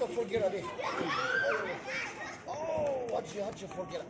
to forget it. Oh, what you forget?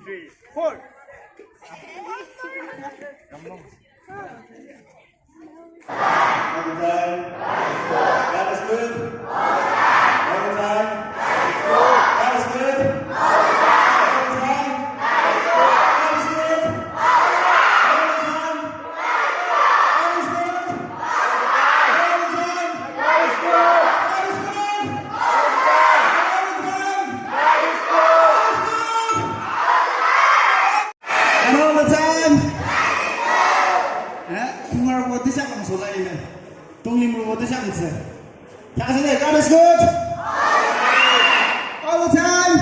Three, four. That is good. One time. That is good. One time. That is good. One time. That is good. One time. That is good. And all the time. Tomorrow what this happens so late. Don't leave what this happens. God is good. All the time.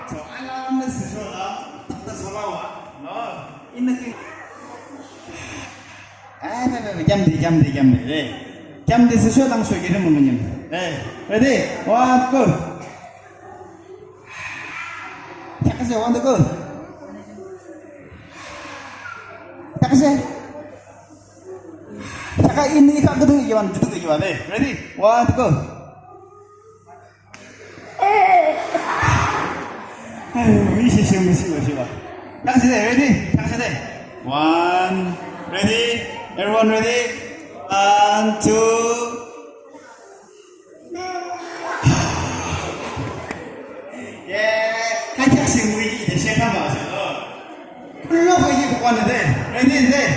So I know this is that's what I want. No. In the thing. Jam this is short. I'm sure get him. Ready? One, go. One to go. Ini kak gitu gimana? Duduk gimana? Ready? One, go. Ini siapa? Kasih deh, ready? Kasih deh. One, ready? Everyone ready? One, two. Yeah, kan kasih mui ini siapa bahasa? Lo pergi ke mana deh? Ready deh.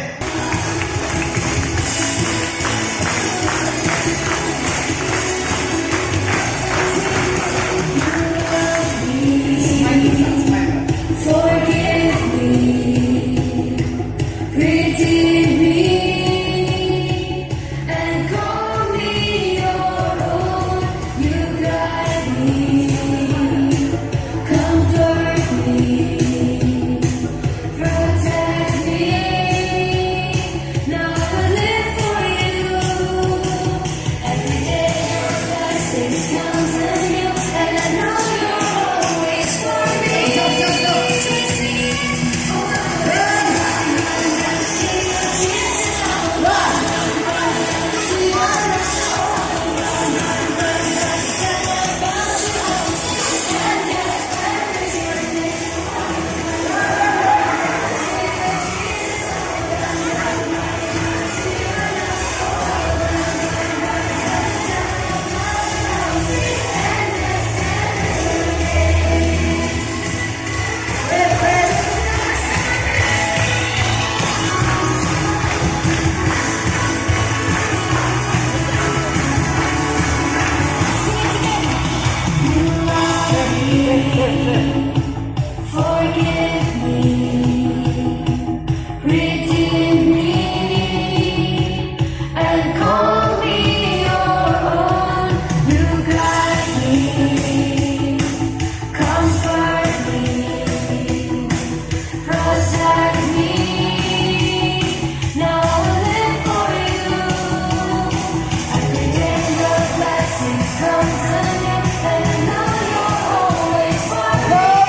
Comes and I know you're always for me.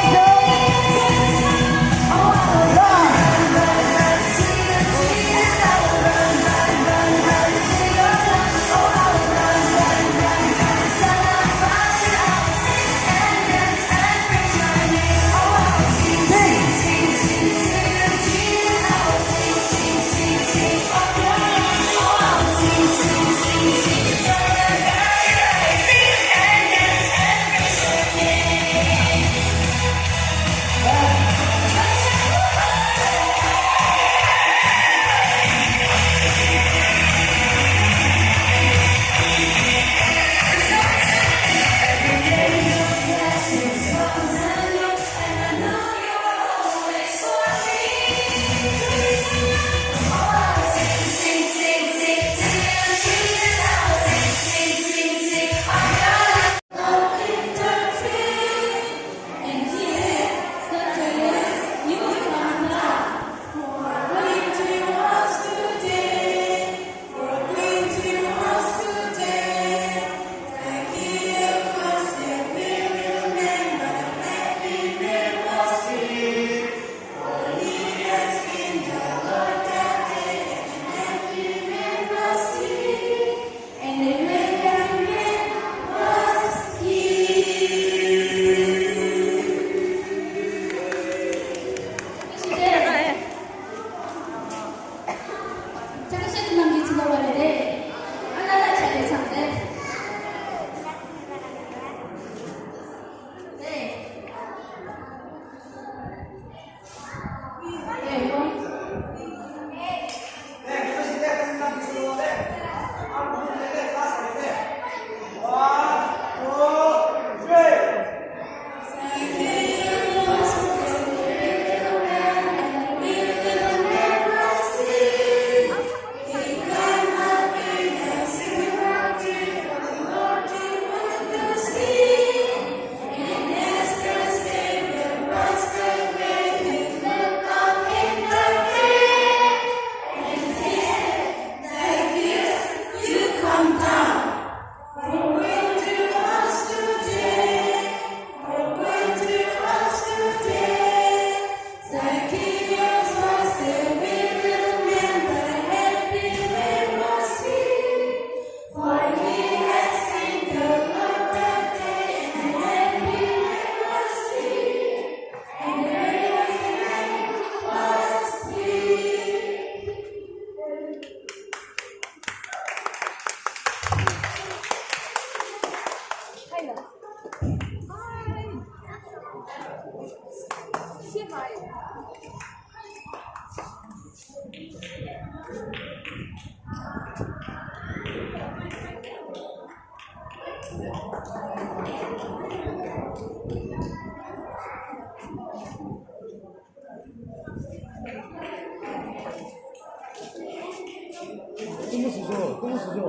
公司就，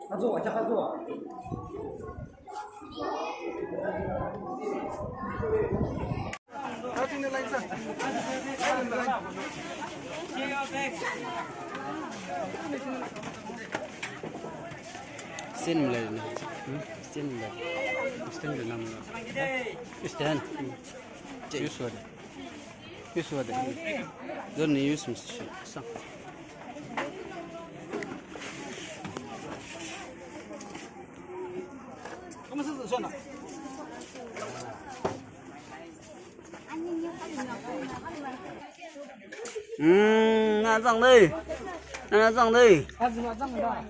他坐，加他坐。他今天来一次，Stand mulai ni. Stand mulai. Stand dah nama. Stand. Use word. Use word. Don't use mesti. Sang. 我们是算了。那脏的，那脏的。他怎么这么大？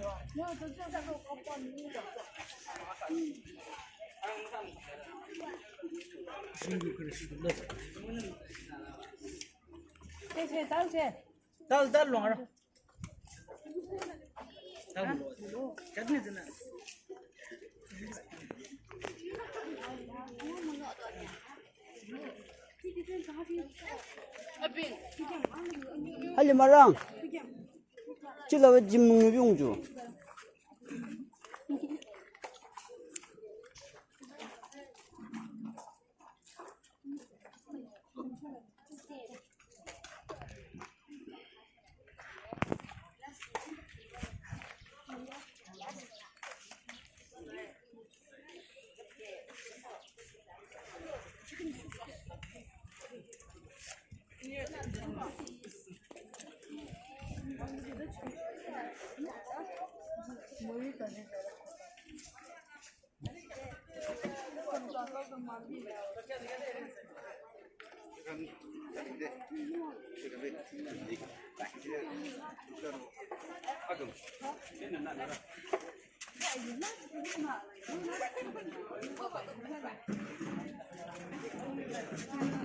到乱了。真的真的。还马上，这个金木用住。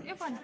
Evan.